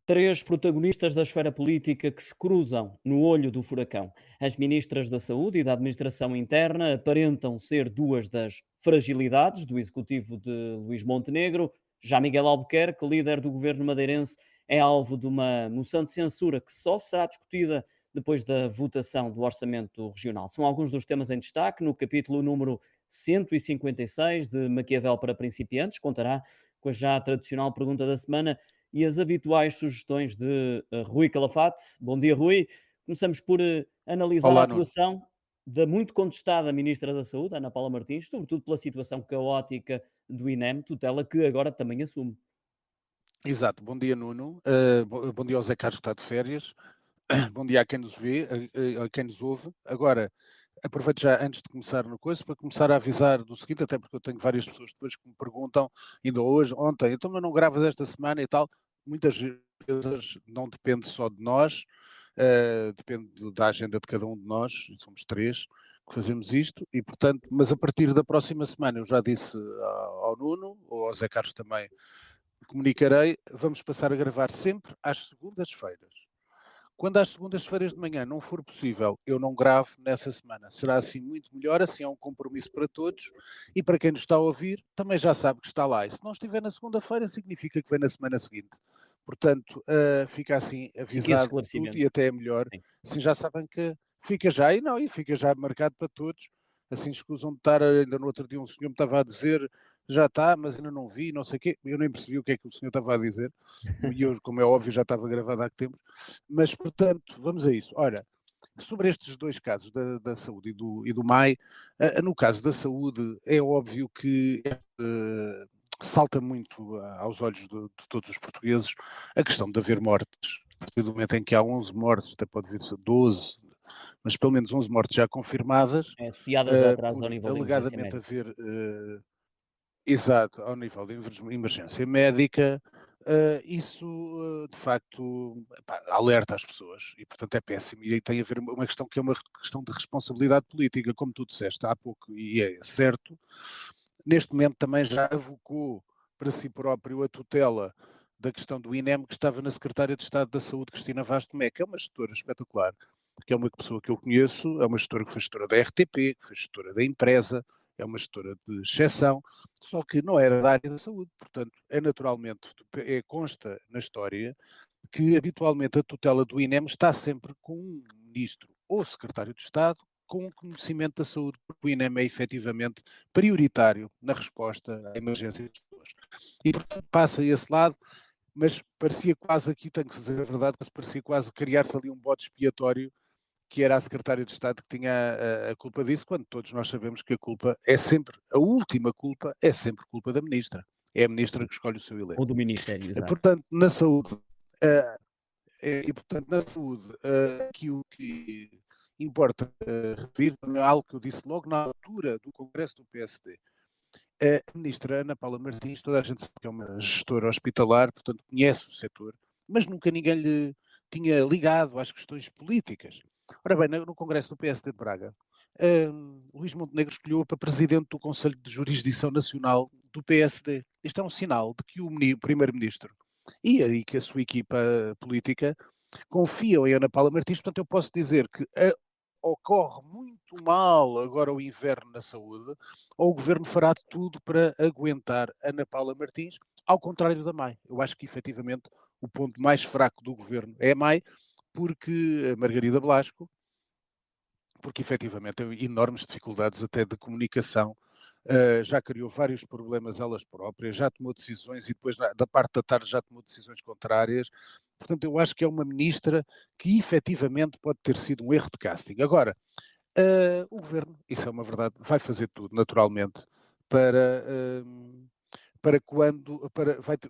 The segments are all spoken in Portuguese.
Três protagonistas da esfera política que se cruzam no olho do furacão. As ministras da Saúde e da Administração Interna aparentam ser duas das fragilidades do executivo de Luís Montenegro. Já Miguel Albuquerque, líder do governo madeirense, é alvo de uma moção de censura que só será discutida depois da votação do orçamento regional. São alguns dos temas em destaque no capítulo número 156 de Maquiavel para principiantes. Contará com a já tradicional pergunta da semana e as habituais sugestões de Rui Calafate. Bom dia, Rui. Começamos por analisar a Olá, Nuno. atuação da muito contestada Ministra da Saúde, Ana Paula Martins, sobretudo pela situação caótica do INEM, tutela que agora também assume. Exato, bom dia, Nuno. Bom dia ao Zé Carlos que está de férias. Bom dia a quem nos vê, a quem nos ouve. Agora, aproveito já antes de começar no coisa para começar a avisar do seguinte, até porque eu tenho várias pessoas depois que me perguntam, ainda hoje, ontem, então mas não gravas esta semana e tal. Muitas vezes não depende só de nós, depende da agenda de cada um de nós, somos três que fazemos isto, e portanto, mas a partir da próxima semana, eu já disse ao Nuno, ou ao Zé Carlos também, comunicarei, vamos passar a gravar sempre às segundas-feiras. Quando às segundas-feiras de manhã não for possível, eu não gravo nessa semana. Será assim muito melhor, assim é um compromisso para todos e para quem nos está a ouvir também já sabe que está lá. E se não estiver na segunda-feira, significa que vem na semana seguinte. Portanto, fica assim Fica esse avisado tudo e esclarecimento. até é melhor, Sim. assim já sabem que fica já, e não, e fica já marcado para todos. Assim escusam de estar, ainda no outro dia um senhor me estava a dizer, já está, mas ainda não vi, não sei o quê. Eu nem percebi o que é que o senhor estava a dizer. E eu, como é óbvio, já estava gravado há tempos. Mas, portanto, vamos a isso. Ora, sobre estes dois casos da saúde e do MAI, no caso da saúde, é óbvio que salta muito aos olhos de todos os portugueses a questão de haver mortes. A partir do momento em que há 11 mortes, até pode vir a ser 12, mas pelo menos 11 mortes já confirmadas, Associadas a atrasos por ao nível da emergência alegadamente médica. haver exato, ao nível de emergência médica, isso, de facto, epá, alerta as pessoas e, portanto, é péssimo. E aí tem a ver uma questão que é uma questão de responsabilidade política, como tu disseste há pouco, e é certo. Neste momento também já avocou para si próprio a tutela da questão do INEM, que estava na Secretária de Estado da Saúde, Cristina Vaz de Tomé, que é uma gestora espetacular, que é uma pessoa que eu conheço, é uma gestora que foi gestora da RTP, que foi gestora da empresa, é uma gestora de exceção, só que não era da área da saúde, portanto, é naturalmente, consta na história que habitualmente a tutela do INEM está sempre com um ministro ou secretário de Estado com o conhecimento da saúde, porque o INEM é efetivamente prioritário na resposta à emergência das pessoas. E, portanto, passa esse lado, mas parecia quase aqui, tenho que dizer a verdade, que parecia quase criar-se ali um bode expiatório que era a secretária de Estado que tinha a culpa disso, quando todos nós sabemos que a culpa é sempre, a última culpa é sempre culpa da ministra. É a ministra que escolhe o seu Ou elenco. do Ministério, exato. Portanto, na saúde, eh, e portanto, na saúde, aqui o que importa referir também é algo que eu disse logo na altura do Congresso do PSD. A ministra Ana Paula Martins, toda a gente sabe que é uma gestora hospitalar, portanto conhece o setor, mas nunca ninguém lhe tinha ligado às questões políticas. Ora bem, no Congresso do PSD de Braga, Luís Montenegro escolheu-a para presidente do Conselho de Jurisdição Nacional do PSD. Isto é um sinal de que o primeiro-ministro e aí que a sua equipa política confiam em Ana Paula Martins, portanto eu posso dizer que ocorre muito mal agora o inverno na saúde, ou o governo fará tudo para aguentar Ana Paula Martins, ao contrário da MAI. Eu acho que efetivamente o ponto mais fraco do governo é a MAI, porque a Margarida Blasco, porque efetivamente tem enormes dificuldades até de comunicação, já criou vários problemas elas próprias, já tomou decisões e depois da parte da tarde já tomou decisões contrárias. Portanto, eu acho que é uma ministra que efetivamente pode ter sido um erro de casting. Agora, o governo, isso é uma verdade, vai fazer tudo naturalmente para,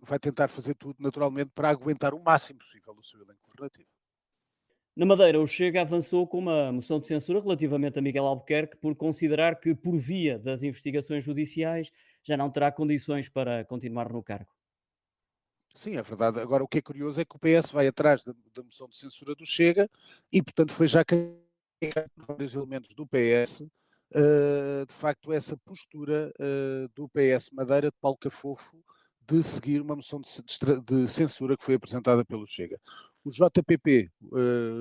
vai tentar fazer tudo naturalmente para aguentar o máximo possível o seu elenco governativo. Na Madeira, o Chega avançou com uma moção de censura relativamente a Miguel Albuquerque por considerar que, por via das investigações judiciais, já não terá condições para continuar no cargo. Sim, é verdade. Agora, o que é curioso é que o PS vai atrás da moção de censura do Chega e, portanto, foi já criticado por vários elementos do PS, de facto, essa postura do PS Madeira de Paulo Cafofo de seguir uma moção de censura que foi apresentada pelo Chega. O JPP,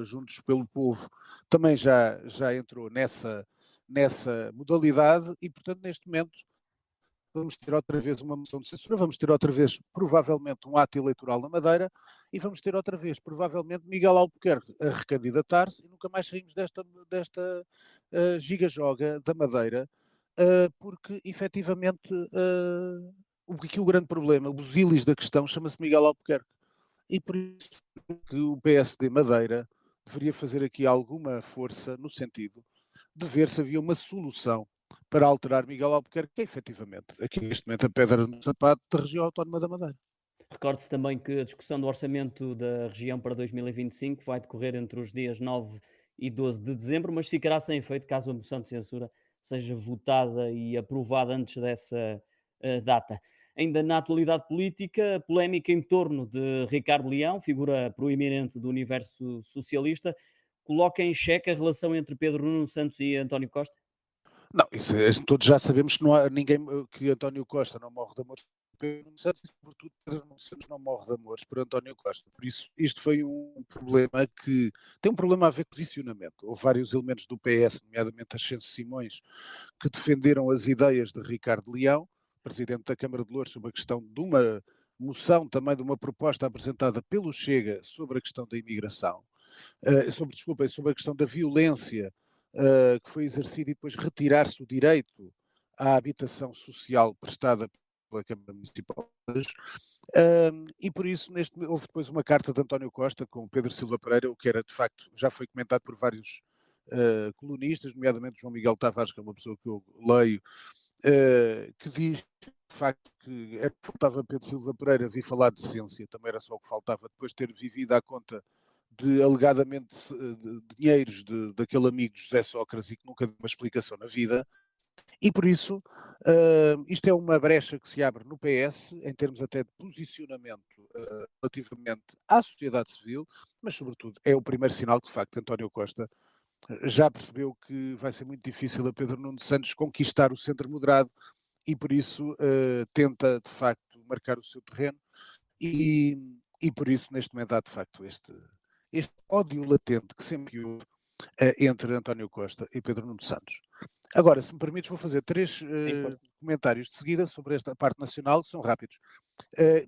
Juntos pelo Povo, também já entrou nessa modalidade e, portanto, neste momento vamos ter outra vez uma moção de censura, vamos ter outra vez, provavelmente, um ato eleitoral na Madeira e vamos ter outra vez, provavelmente, Miguel Albuquerque a recandidatar-se e nunca mais saímos desta giga-joga da Madeira, porque, efetivamente, o grande problema, o busilis da questão, chama-se Miguel Albuquerque. E por isso que o PSD Madeira deveria fazer aqui alguma força no sentido de ver se havia uma solução para alterar Miguel Albuquerque, que é efetivamente, aqui neste momento, a pedra no sapato da região autónoma da Madeira. Recorde-se também que a discussão do orçamento da região para 2025 vai decorrer entre os dias 9 e 12 de dezembro, mas ficará sem efeito caso a moção de censura seja votada e aprovada antes dessa data. Ainda na atualidade política, polémica em torno de Ricardo Leão, figura proeminente do universo socialista, coloca em xeque a relação entre Pedro Nuno Santos e António Costa? Não, todos já sabemos que não há ninguém, que António Costa não morre de amores por Pedro Nuno Santos e, sobretudo, Pedro Nuno Santos não morre de amores por António Costa. Por isso, isto foi um problema que tem um problema a ver com posicionamento. Houve vários elementos do PS, nomeadamente Ascenso Simões, que defenderam as ideias de Ricardo Leão, presidente da Câmara de Louros, sobre a questão de uma moção, também de uma proposta apresentada pelo Chega sobre a questão da imigração, sobre a questão da violência que foi exercida e depois retirar-se o direito à habitação social prestada pela Câmara Municipal. E por isso houve depois uma carta de António Costa com Pedro Silva Pereira, o que era de facto, já foi comentado por vários colunistas, nomeadamente João Miguel Tavares, que é uma pessoa que eu leio, que diz de facto que era que faltava Pedro Silva Pereira vir falar de ciência, também era só o que faltava, depois de ter vivido à conta de alegadamente de dinheiros daquele amigo de José Sócrates e que nunca deu uma explicação na vida. E por isso, isto é uma brecha que se abre no PS, em termos até de posicionamento relativamente à sociedade civil, mas sobretudo é o primeiro sinal que de facto António Costa já percebeu que vai ser muito difícil a Pedro Nuno Santos conquistar o centro moderado e por isso tenta de facto marcar o seu terreno e por isso neste momento há de facto este ódio latente que sempre houve entre António Costa e Pedro Nuno Santos. Agora, se me permites, vou fazer três Em força. comentários de seguida sobre esta parte nacional, que são rápidos.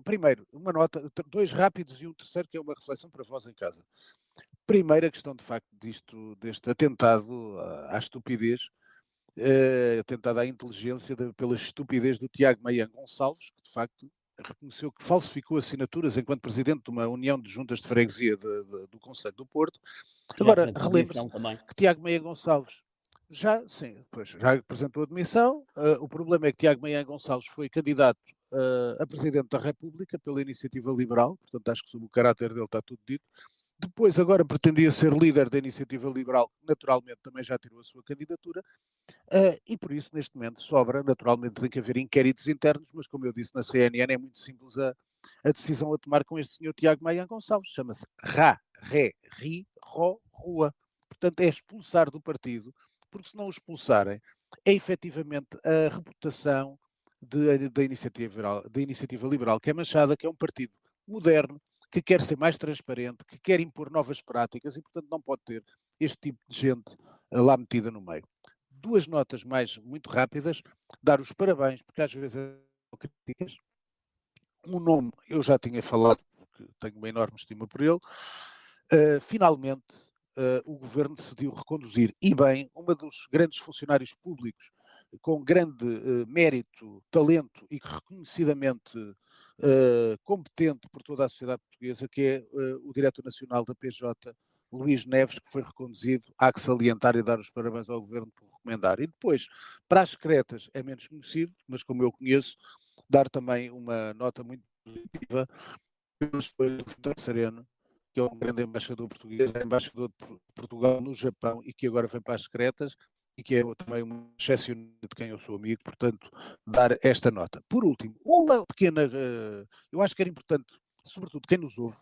Primeiro, uma nota, dois rápidos e um terceiro, que é uma reflexão para vós em casa. Primeira questão, de facto, deste atentado à estupidez, atentado à inteligência pela estupidez do Tiago Maian Gonçalves, que de facto reconheceu que falsificou assinaturas enquanto presidente de uma união de juntas de freguesia do Conselho do Porto. Que já Agora, apresentou relembre-se admissão também. que Tiago Meia Gonçalves já apresentou admissão. O problema é que Tiago Meia Gonçalves foi candidato a Presidente da República pela Iniciativa Liberal, portanto acho que sobre o caráter dele está tudo dito. Depois agora pretendia ser líder da Iniciativa Liberal, naturalmente também já tirou a sua candidatura, e por isso neste momento sobra, naturalmente tem que haver inquéritos internos, mas como eu disse na CNN é muito simples a decisão a tomar com este senhor Tiago Maia Gonçalves, chama-se Rua. Portanto, é expulsar do partido, porque se não o expulsarem, é efetivamente a reputação da iniciativa Liberal, que é manchada, que é um partido moderno, que quer ser mais transparente, que quer impor novas práticas e, portanto, não pode ter este tipo de gente lá metida no meio. Duas notas mais muito rápidas, dar os parabéns, porque às vezes críticas. Um nome eu já tinha falado, porque tenho uma enorme estima por ele. Finalmente, o governo decidiu reconduzir, e bem, uma dos grandes funcionários públicos com grande mérito, talento e reconhecidamente competente por toda a sociedade portuguesa, que é o diretor nacional da PJ, Luís Neves, que foi reconduzido. Há que salientar e dar os parabéns ao governo por recomendar. E depois, para as secretas, é menos conhecido, mas como eu conheço, dar também uma nota muito positiva pelo Fernando Sereno, que é um grande embaixador português, é embaixador de Portugal no Japão e que agora vem para as secretas e que é também um excepcional de quem eu sou amigo, portanto, dar esta nota. Por último, uma pequena, eu acho que era importante, sobretudo quem nos ouve,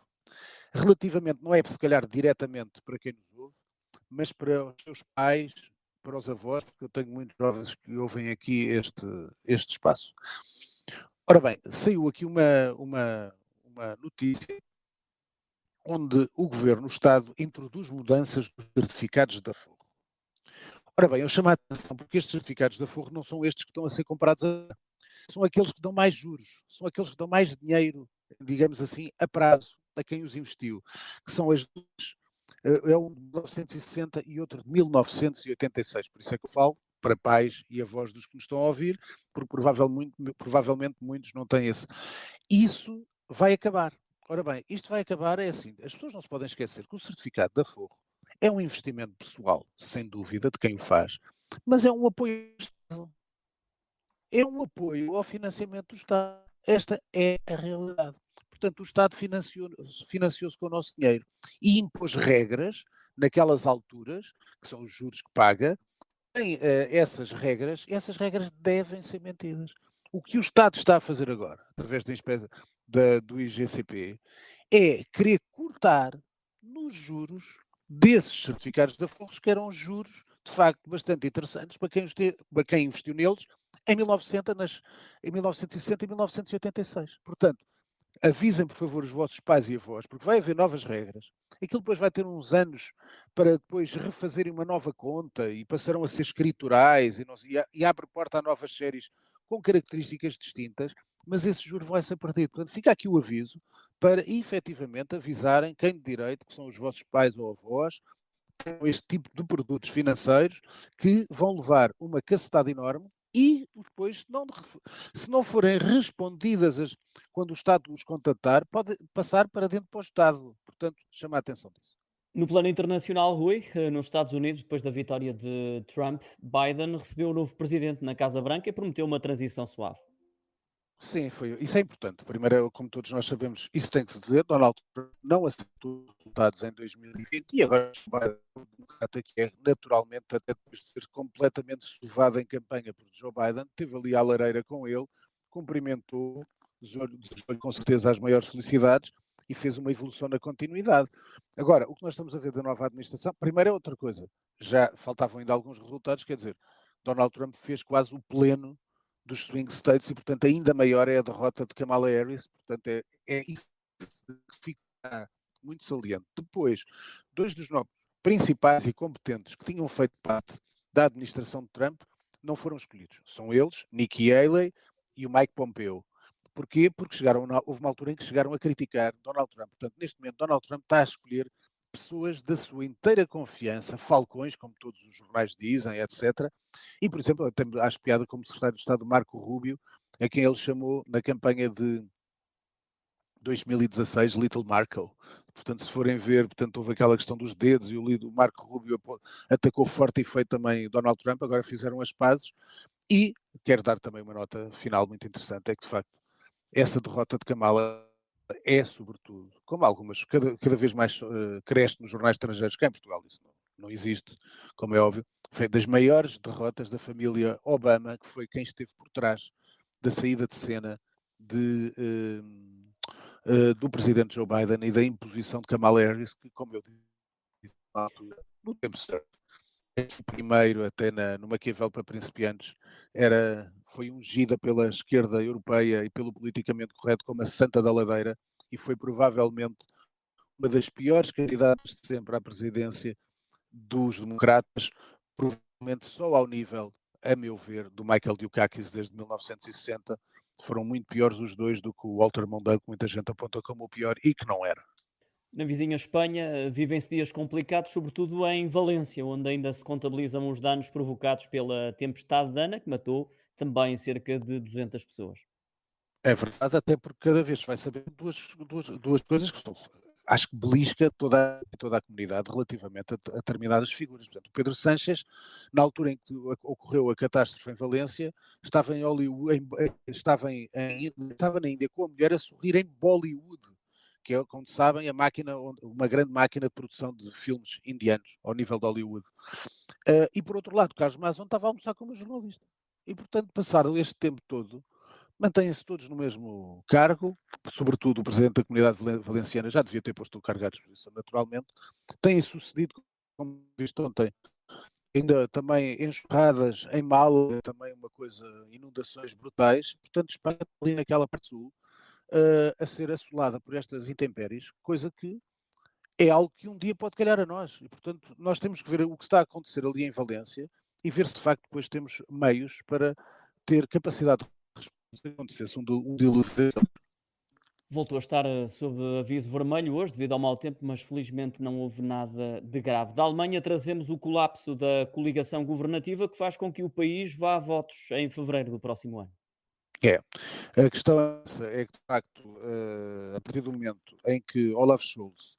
relativamente, não é se calhar diretamente para quem nos ouve, mas para os seus pais, para os avós, porque eu tenho muitos jovens que ouvem aqui este espaço. Ora bem, saiu aqui uma notícia onde o Governo, o Estado, introduz mudanças nos certificados da Forro. Ora bem, eu chamo a atenção porque estes certificados da Forro não são estes que estão a ser comprados, são aqueles que dão mais juros, são aqueles que dão mais dinheiro, digamos assim, a prazo a quem os investiu, que são as duas, é um de 1960 e outro de 1986, por isso é que eu falo para pais e avós dos que nos estão a ouvir, porque provavelmente muitos não têm esse. Isso vai acabar. Ora bem, isto vai acabar, é assim, as pessoas não se podem esquecer que o certificado da Forro é um investimento pessoal, sem dúvida, de quem o faz, mas é um apoio ao Estado, é um apoio ao financiamento do Estado. Esta é a realidade. Portanto, o Estado financiou-se com o nosso dinheiro e impôs regras naquelas alturas, que são os juros que paga, essas regras devem ser mantidas. O que o Estado está a fazer agora, através do IGCP, é querer cortar nos juros desses certificados de aforros, que eram juros, de facto, bastante interessantes para quem investiu neles em 1960 e 1986. Portanto, avisem, por favor, os vossos pais e avós, porque vai haver novas regras. Aquilo depois vai ter uns anos para depois refazerem uma nova conta e passarão a ser escriturais e abre porta a novas séries com características distintas, mas esse juro vai ser perdido. Portanto, fica aqui o aviso para efetivamente avisarem quem de direito, que são os vossos pais ou avós, com este tipo de produtos financeiros que vão levar uma cacetada enorme e depois, se não forem respondidas quando o Estado os contatar, pode passar para dentro para o Estado. Portanto, chama a atenção disso. No plano internacional, Rui, nos Estados Unidos, depois da vitória de Trump, Biden recebeu o novo presidente na Casa Branca e prometeu uma transição suave. Sim, isso é importante. Primeiro, como todos nós sabemos, isso tem que se dizer, Donald Trump não aceitou os resultados em 2020 e agora vai um democrata que é naturalmente, até depois de ser completamente sovado em campanha por Joe Biden, esteve ali à lareira com ele, cumprimentou, desejou-lhe com certeza as maiores felicidades e fez uma evolução na continuidade. Agora, o que nós estamos a ver da nova administração, primeiro é outra coisa. Já faltavam ainda alguns resultados, quer dizer, Donald Trump fez quase o pleno dos swing states e, portanto, ainda maior é a derrota de Kamala Harris. Portanto, é isso que fica muito saliente. Depois, dois dos nomes principais e competentes que tinham feito parte da administração de Trump não foram escolhidos. São eles, Nikki Haley e o Mike Pompeo. Porquê? Porque houve uma altura em que chegaram a criticar Donald Trump. Portanto, neste momento, Donald Trump está a escolher pessoas da sua inteira confiança, falcões, como todos os jornais dizem, etc. E, por exemplo, até acho piada como secretário de Estado Marco Rubio, a quem ele chamou na campanha de 2016 Little Marco. Portanto, se forem ver, portanto, houve aquela questão dos dedos e o Marco Rubio atacou forte e feio também Donald Trump, agora fizeram as pazes. E quero dar também uma nota final muito interessante, é que de facto essa derrota de Kamala é sobretudo, como algumas, cada vez mais cresce nos jornais estrangeiros, que em Portugal isso não existe, como é óbvio, foi das maiores derrotas da família Obama, que foi quem esteve por trás da saída de cena do presidente Joe Biden e da imposição de Kamala Harris, que, como eu disse na altura, no tempo certo, primeiro até no Maquiavel para principiantes, foi ungida pela esquerda europeia e pelo politicamente correto como a Santa da Ladeira e foi provavelmente uma das piores candidatas de sempre à presidência dos democratas, provavelmente só ao nível, a meu ver, do Michael Dukakis desde 1960. Foram muito piores os dois do que o Walter Mondale, que muita gente aponta como o pior e que não era. Na vizinha Espanha, vivem-se dias complicados, sobretudo em Valência, onde ainda se contabilizam os danos provocados pela tempestade Dana, que matou também cerca de 200 pessoas. É verdade, até porque cada vez vai saber duas coisas que acho que belisca toda a comunidade relativamente a determinadas figuras. Portanto, o Pedro Sánchez, na altura em que ocorreu a catástrofe em Valência, estava em Hollywood, estava na Índia com a mulher a sorrir em Bollywood, que é, como sabem, uma grande máquina de produção de filmes indianos ao nível de Hollywood. E por outro lado, Carlos Mazzon estava a almoçar como jornalista. E, portanto, passado este tempo todo, mantêm-se todos no mesmo cargo, sobretudo o presidente da comunidade valenciana já devia ter posto o cargo à disposição, naturalmente. Têm sucedido, como visto ontem, ainda também enxurradas em Málaga, também uma coisa, inundações brutais. Portanto, Espanha está ali naquela parte sul, a ser assolada por estas intempéries, coisa que é algo que um dia pode calhar a nós. E, portanto, nós temos que ver o que está a acontecer ali em Valência e ver se de facto depois temos meios para ter capacidade de responder se acontecesse um dilúvio. Voltou a estar sob aviso vermelho hoje, devido ao mau tempo, mas felizmente não houve nada de grave. Da Alemanha trazemos o colapso da coligação governativa que faz com que o país vá a votos em fevereiro do próximo ano. É, a questão é que, de facto, a partir do momento em que Olaf Scholz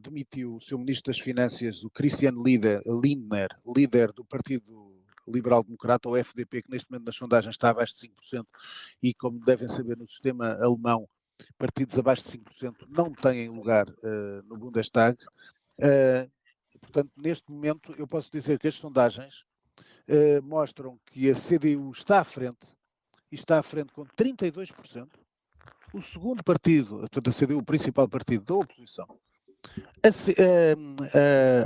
demitiu o seu ministro das Finanças, o Christian Lindner, líder do Partido Liberal Democrata, ou FDP, que neste momento nas sondagens está abaixo de 5%, e como devem saber no sistema alemão, partidos abaixo de 5% não têm lugar no Bundestag. Portanto, neste momento, eu posso dizer que as sondagens mostram que a CDU está à frente, e está à frente com 32%. O segundo partido, portanto, a CDU, o principal partido da oposição,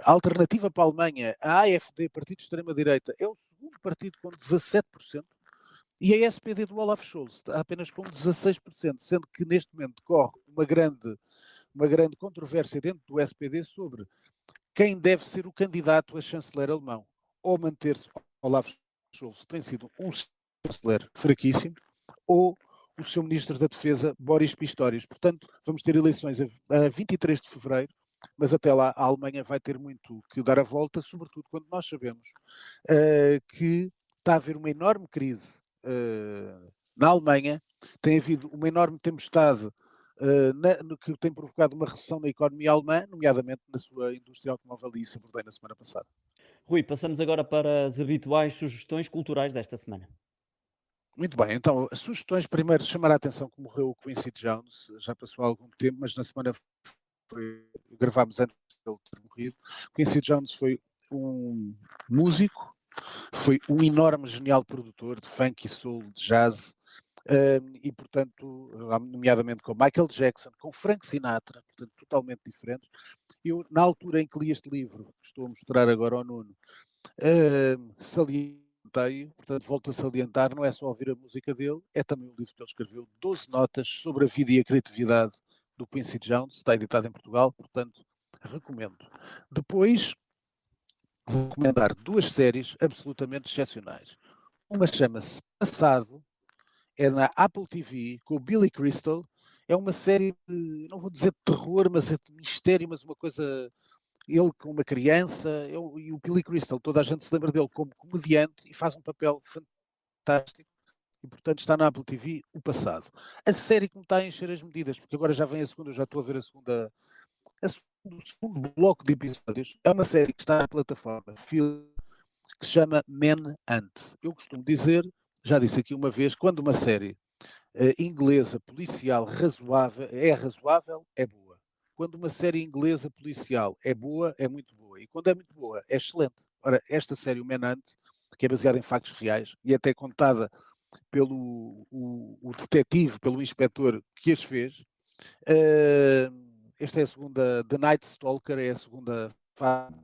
a alternativa para a Alemanha, a AfD, Partido de Extrema-Direita, é o segundo partido com 17%, e a SPD do Olaf Scholz está apenas com 16%, sendo que neste momento decorre uma grande controvérsia dentro do SPD sobre quem deve ser o candidato a chanceler alemão. Ou manter-se Olaf Scholz, tem sido um chanceler fraquíssimo, ou o seu ministro da Defesa, Boris Pistorius. Portanto, vamos ter eleições a 23 de fevereiro, mas até lá a Alemanha vai ter muito que dar a volta, sobretudo quando nós sabemos que está a haver uma enorme crise na Alemanha, tem havido uma enorme tempestade que tem provocado uma recessão na economia alemã, nomeadamente na sua indústria automóvel, e isso abordei na semana passada. Rui, passamos agora para as habituais sugestões culturais desta semana. Muito bem, então, as sugestões, primeiro, chamar a atenção que morreu o Quincy Jones, já passou há algum tempo, mas na semana gravámos antes dele ter morrido. Quincy Jones foi um músico, foi um enorme, genial produtor de funk e soul, de jazz, e, portanto, nomeadamente com Michael Jackson, com Frank Sinatra, portanto, totalmente diferentes. Eu, na altura em que li este livro, que estou a mostrar agora ao Nuno, salientei, portanto, volto a salientar, não é só ouvir a música dele, é também um livro que ele escreveu, 12 notas sobre a vida e a criatividade do Quincy Jones, está editado em Portugal, portanto, recomendo. Depois, vou recomendar duas séries absolutamente excepcionais. Uma chama-se Passado, é na Apple TV, com o Billy Crystal. É uma série de, não vou dizer de terror, mas é de mistério, mas uma coisa. Ele com uma criança, e o Billy Crystal, toda a gente se lembra dele como comediante e faz um papel fantástico. E, portanto, está na Apple TV, O Passado. A série que me está a encher as medidas, porque agora já vem a segunda, eu já estou a ver o segundo bloco de episódios, é uma série que está na plataforma que se chama Manhunt. Eu costumo dizer, já disse aqui uma vez, quando uma série inglesa policial razoável, é boa. Quando uma série inglesa policial é boa, é muito boa. E quando é muito boa, é excelente. Ora, esta série, o Manhunt, que é baseada em factos reais e até contada pelo o detetive, pelo inspetor que as fez, esta é a segunda, The Night Stalker é a segunda fase,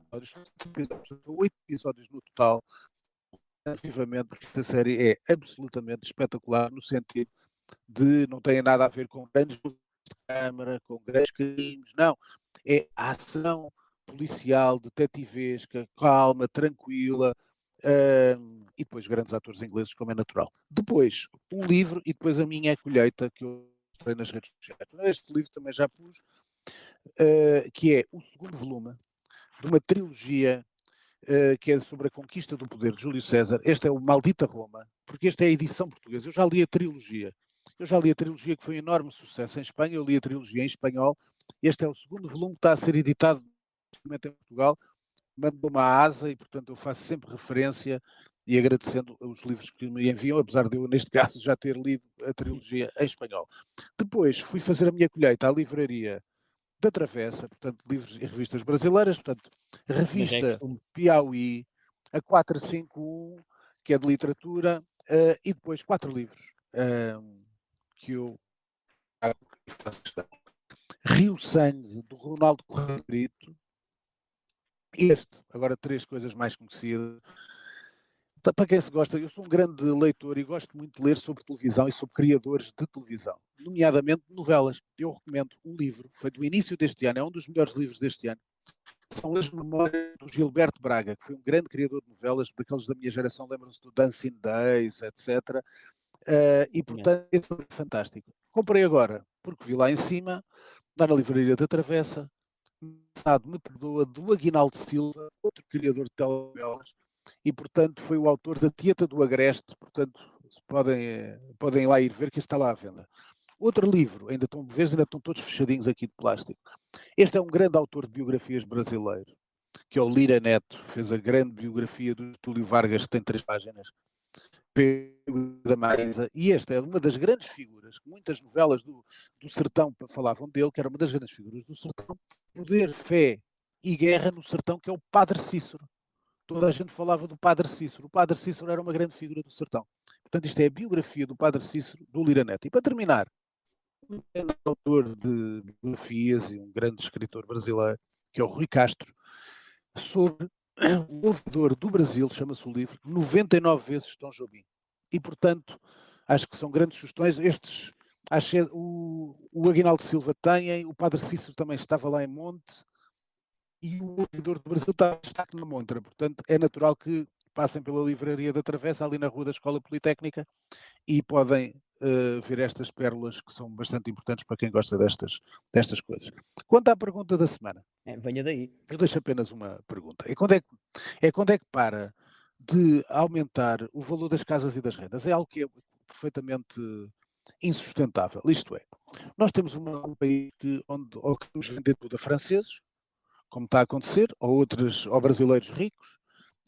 são 8 episódios no total, vivamente, porque esta série é absolutamente espetacular no sentido de não tem nada a ver com grandes luzes de câmara, com grandes crimes, não. É a ação policial, detetivesca, calma, tranquila, e depois grandes atores ingleses, como é natural. Depois, um livro e depois a minha colheita, que eu mostrei nas redes sociais. Este livro também já pus, que é o segundo volume de uma trilogia que é sobre a conquista do poder de Júlio César. Este é o Maldita Roma, porque esta é a edição portuguesa. Eu já li a trilogia. Eu já li a trilogia que foi um enorme sucesso em Espanha, eu li a trilogia em espanhol. Este é o segundo volume que está a ser editado em Portugal. Mandou uma asa e, portanto, eu faço sempre referência e agradecendo os livros que me enviam, apesar de eu, neste caso, já ter lido a trilogia em espanhol. Depois fui fazer a minha colheita à livraria da Travessa, portanto, livros e revistas brasileiras, portanto, Mas é revista costume. Piauí, a 451, que é de literatura, e depois 4 livros que eu faço questão. Rio Sangue, do Ronaldo Correia Brito, Agora três coisas mais conhecidas. Para quem se gosta, eu sou um grande leitor e gosto muito de ler sobre televisão e sobre criadores de televisão, nomeadamente novelas. Eu recomendo um livro, foi do início deste ano, é um dos melhores livros deste ano. São as Memórias do Gilberto Braga, que foi um grande criador de novelas, daqueles da minha geração, lembram-se do Dancing Days, etc. E, Conheço. portanto, esse livro é fantástico. Comprei agora, porque vi lá em cima, lá na Livraria da Travessa, Sabe, me perdoa, do Aguinaldo Silva, outro criador de telenovelas, e, portanto, foi o autor da Tieta do Agreste, portanto, podem lá ir ver que está lá à venda. Outro livro, ainda estão todos fechadinhos aqui de plástico. Este é um grande autor de biografias brasileiro, que é o Lira Neto, fez a grande biografia do Túlio Vargas, que tem 3 páginas, da Marisa, e esta é uma das grandes figuras, que muitas novelas do Sertão falavam dele, que era uma das grandes figuras do Sertão, poder, fé e guerra no Sertão, que é o Padre Cícero. Toda a gente falava do Padre Cícero. O Padre Cícero era uma grande figura do Sertão. Portanto, isto é a biografia do Padre Cícero, do Lira Neto. E para terminar, um grande autor de biografias e um grande escritor brasileiro, que é o Rui Castro, sobre o ouvidor do Brasil, chama-se o livro, 99 vezes Tom Jobim. E, portanto, acho que são grandes sugestões. O Aguinaldo Silva tem, o Padre Cícero também estava lá em Monte, e o ouvidor do Brasil está aqui na Montra. Portanto, é natural que passem pela Livraria da Travessa, ali na Rua da Escola Politécnica, e podem ver estas pérolas que são bastante importantes para quem gosta destas coisas. Quanto à pergunta da semana, Venha daí. eu deixo apenas uma pergunta. É quando é que para de aumentar o valor das casas e das rendas? É algo que é perfeitamente insustentável. Isto é, nós temos um país onde ou queremos vender tudo a franceses, como está a acontecer, ou brasileiros ricos.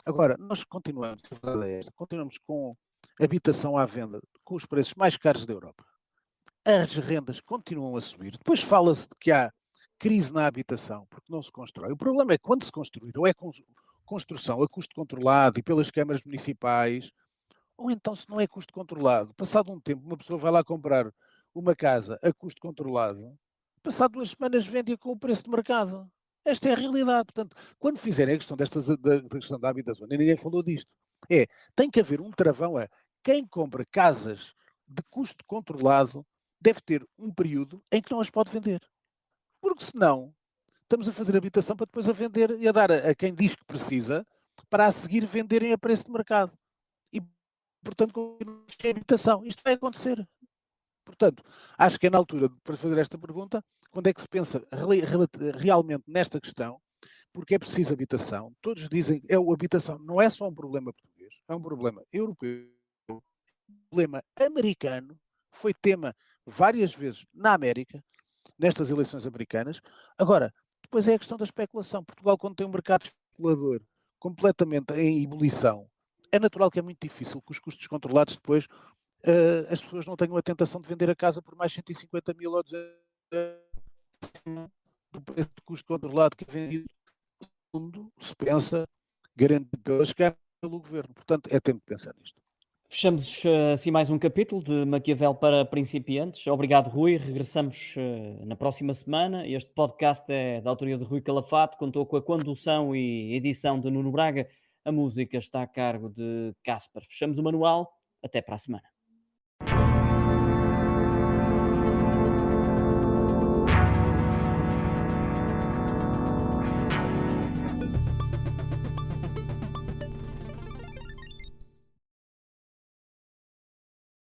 Agora, nós continuamos, a verdade é esta, continuamos com habitação à venda com os preços mais caros da Europa. As rendas continuam a subir. Depois fala-se de que há crise na habitação, porque não se constrói. O problema é que quando se construir, ou é construção a custo controlado e pelas câmaras municipais, ou então se não é custo controlado. Passado um tempo, uma pessoa vai lá comprar uma casa a custo controlado, passado 2 semanas vende-a com o preço de mercado. Esta é a realidade. Portanto, quando fizerem a questão da questão da habitação, nem ninguém falou disto, tem que haver um travão a quem compra casas de custo controlado deve ter um período em que não as pode vender. Porque senão estamos a fazer habitação para depois a vender e a dar a quem diz que precisa para a seguir venderem a preço de mercado. E, portanto, continuamos sem habitação. Isto vai acontecer. Portanto, acho que é na altura para fazer esta pergunta, quando é que se pensa realmente nesta questão, porque é preciso habitação. Todos dizem que habitação não é só um problema português, é um problema europeu, um problema americano, foi tema várias vezes na América, nestas eleições americanas. Agora, depois é a questão da especulação. Portugal, quando tem um mercado especulador completamente em ebulição, é natural que é muito difícil que os custos controlados depois as pessoas não tenham a tentação de vender a casa por mais 150 mil ou 200 do preço de custo controlado que é vendido no mundo, se pensa, garantido pelas câmaras pelo governo. Portanto, é tempo de pensar nisto. Fechamos assim mais um capítulo de Maquiavel para principiantes. Obrigado, Rui. Regressamos na próxima semana. Este podcast é da autoria de Rui Calafato, contou com a condução e edição de Nuno Braga. A música está a cargo de Casper. Fechamos o manual. Até para a semana.